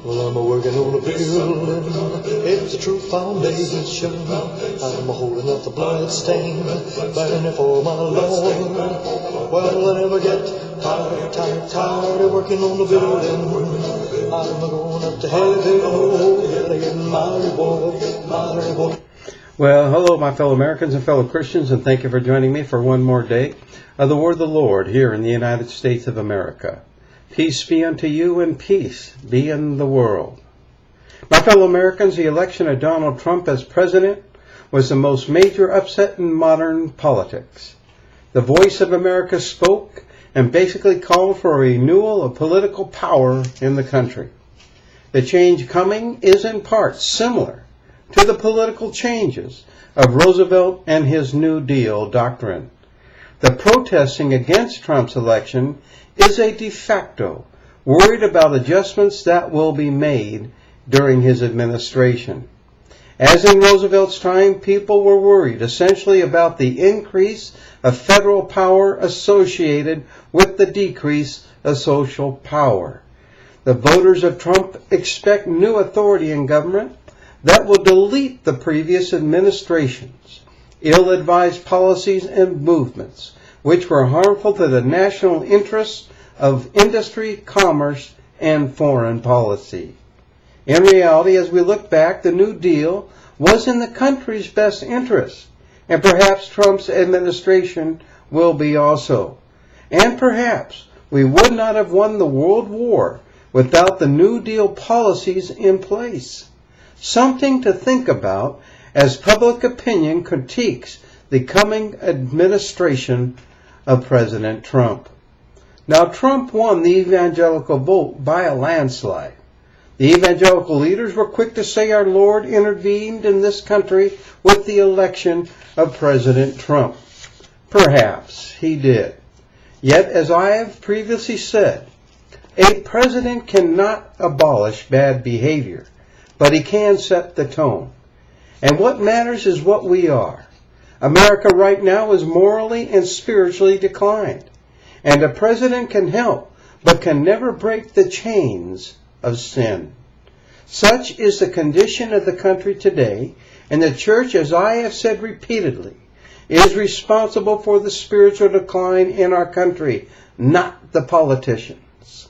Well, I'm a-working on a building, it's a true foundation. I'm a-holding up the blood-stained banner for my Lord. Well, I never get tired of working on the building. I'm a-going up to heaven, oh, yeah, to get my reward. Well, hello, my fellow Americans and fellow Christians, and thank you for joining me for one more day of the Word of the Lord here in the United States of America. Peace be unto you, and peace be in the world. My fellow Americans, the election of Donald Trump as president was the most major upset in modern politics. The voice of America spoke and basically called for a renewal of political power in the country. The change coming is in part similar to the political changes of Roosevelt and his New Deal doctrine. The protesting against Trump's election is a de facto, worried about adjustments that will be made during his administration. As in Roosevelt's time, people were worried essentially about the increase of federal power associated with the decrease of social power. The voters of Trump expect new authority in government that will delete the previous administration's ill-advised policies and movements, which were harmful to the national interests of industry, commerce, and foreign policy. In reality, as we look back, the New Deal was in the country's best interest, and perhaps Trump's administration will be also. And perhaps we would not have won the World War without the New Deal policies in place. Something to think about as public opinion critiques the coming administration of President Trump. Now, Trump won the evangelical vote by a landslide. The evangelical leaders were quick to say our Lord intervened in this country with the election of President Trump. Perhaps he did. Yet, as I have previously said, a president cannot abolish bad behavior, but he can set the tone. And what matters is what we are. America right now is morally and spiritually declined. And a president can help, but can never break the chains of sin. Such is the condition of the country today, and the church, as I have said repeatedly, is responsible for the spiritual decline in our country, not the politicians.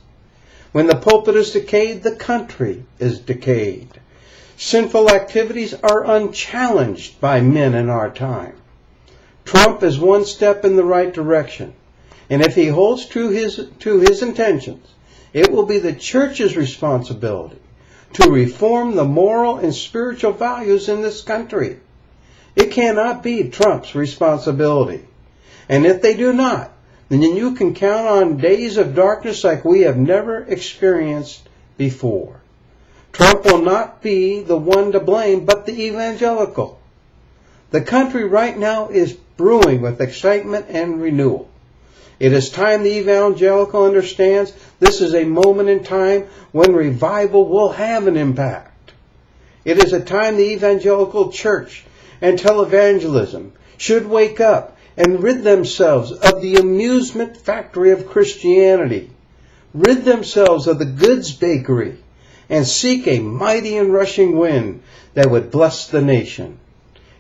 When the pulpit is decayed, the country is decayed. Sinful activities are unchallenged by men in our time. Trump is one step in the right direction. And if he holds to his intentions, it will be the church's responsibility to reform the moral and spiritual values in this country. It cannot be Trump's responsibility. And if they do not, then you can count on days of darkness like we have never experienced before. Trump will not be the one to blame, but the evangelical. The country right now is brewing with excitement and renewal. It is time the evangelical understands this is a moment in time when revival will have an impact. It is a time the evangelical church and televangelism should wake up and rid themselves of the amusement factory of Christianity, rid themselves of the goods bakery, and seek a mighty and rushing wind that would bless the nation.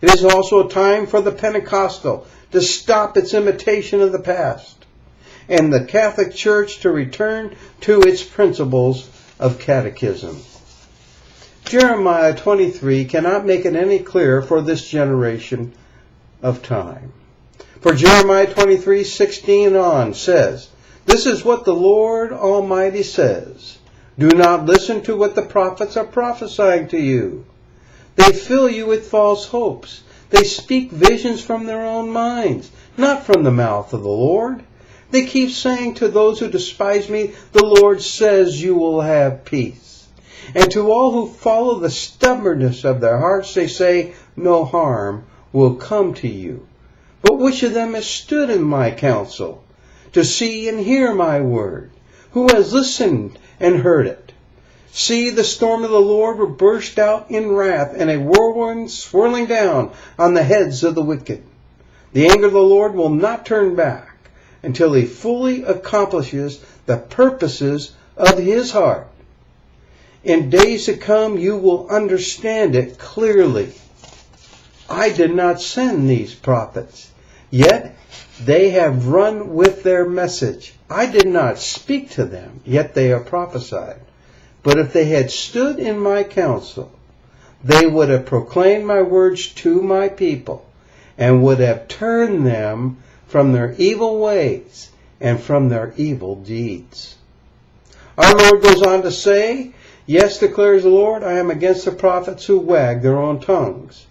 It is also a time for the Pentecostal to stop its imitation of the past, and the Catholic Church to return to its principles of catechism. Jeremiah 23 cannot make it any clearer for this generation of time. For Jeremiah 23:16 on says, "This is what the Lord Almighty says. Do not listen to what the prophets are prophesying to you. They fill you with false hopes. They speak visions from their own minds, not from the mouth of the Lord. They keep saying to those who despise me, the Lord says you will have peace. And to all who follow the stubbornness of their hearts, they say, no harm will come to you. But which of them has stood in my counsel to see and hear my word? Who has listened and heard it? See, the storm of the Lord will burst out in wrath, and a whirlwind swirling down on the heads of the wicked. The anger of the Lord will not turn back until he fully accomplishes the purposes of his heart. In days to come, you will understand it clearly. I did not send these prophets, yet they have run with their message. I did not speak to them, yet they have prophesied. But if they had stood in my counsel, they would have proclaimed my words to my people, and would have turned them from their evil ways and from their evil deeds. Our Lord goes on to say, yes, declares the Lord, I am against the prophets who wag their own tongues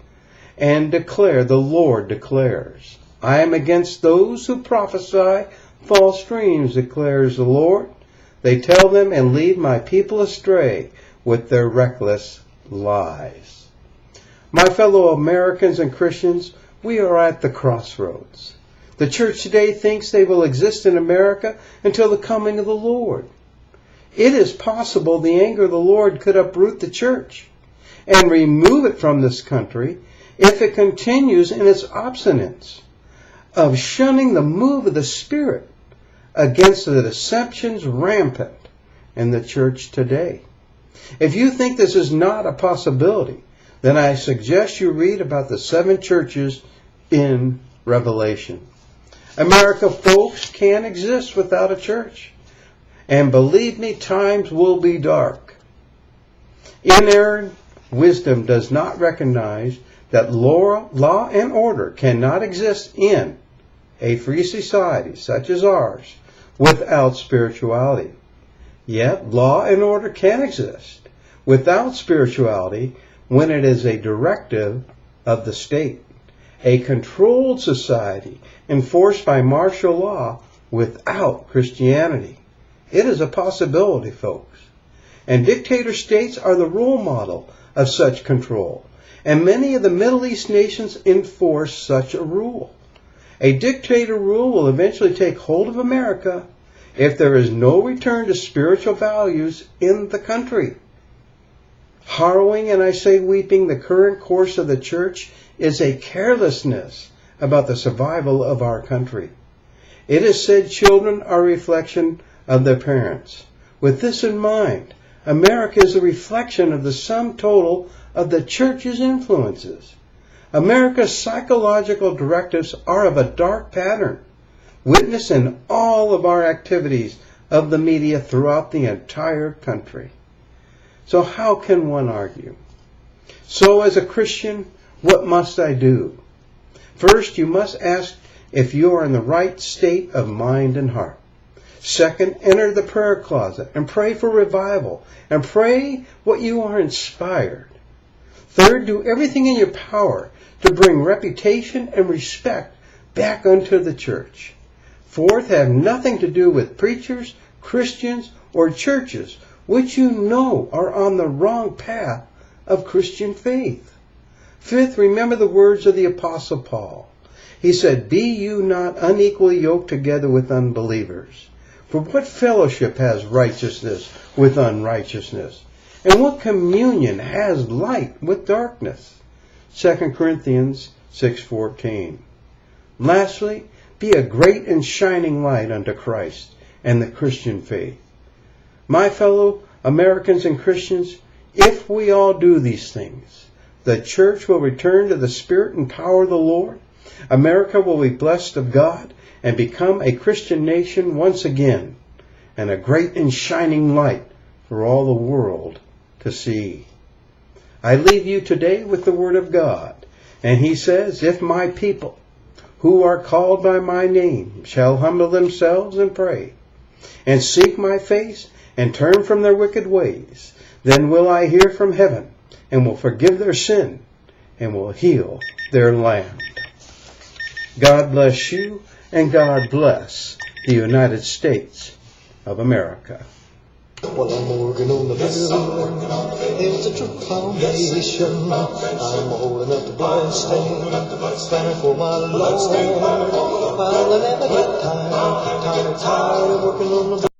and declare, the Lord declares. I am against those who prophesy false dreams, declares the Lord. They tell them and lead my people astray with their reckless lies. My fellow Americans and Christians, we are at the crossroads. The church today thinks they will exist in America until the coming of the Lord. It is possible the anger of the Lord could uproot the church and remove it from this country if it continues in its obstinance of shunning the move of the Spirit against the deceptions rampant in the church today. If you think this is not a possibility, then I suggest you read about the 7 churches in Revelation. America, folks, can't exist without a church. And believe me, times will be dark. Inerrant wisdom does not recognize that law and order cannot exist in a free society such as ours without spirituality. Yet law and order can exist without spirituality when it is a directive of the state, a controlled society enforced by martial law without Christianity. It is a possibility, folks. And dictator states are the role model of such control. And many of the Middle East nations enforce such a rule. A dictator rule will eventually take hold of America if there is no return to spiritual values in the country. Harrowing, and I say weeping, the current course of the church is a carelessness about the survival of our country. It is said children are a reflection of their parents. With this in mind, America is a reflection of the sum total of the church's influences. America's psychological directives are of a dark pattern, witnessed in all of our activities of the media throughout the entire country. So how can one argue? So as a Christian, what must I do? First, you must ask if you are in the right state of mind and heart. Second, enter the prayer closet and pray for revival and pray what you are inspired. Third, do everything in your power to bring reputation and respect back unto the church. Fourth, have nothing to do with preachers, Christians, or churches which you know are on the wrong path of Christian faith. Fifth, remember the words of the Apostle Paul. He said, be you not unequally yoked together with unbelievers. For what fellowship has righteousness with unrighteousness? And what communion has light with darkness? 2 Corinthians 6:14. Lastly, be a great and shining light unto Christ and the Christian faith. My fellow Americans and Christians, if we all do these things, the church will return to the Spirit and power of the Lord. America will be blessed of God and become a Christian nation once again, and a great and shining light for all the world to see. I leave you today with the Word of God, and He says, if my people, who are called by my name, shall humble themselves and pray, and seek my face, and turn from their wicked ways, then will I hear from heaven, and will forgive their sin, and will heal their land. God bless you, and God bless the United States of America. Well, I'm working on the building. It's a true foundation. I'm holding up the bloodstained banner for my Lord. Well, I never get tired of working on the building.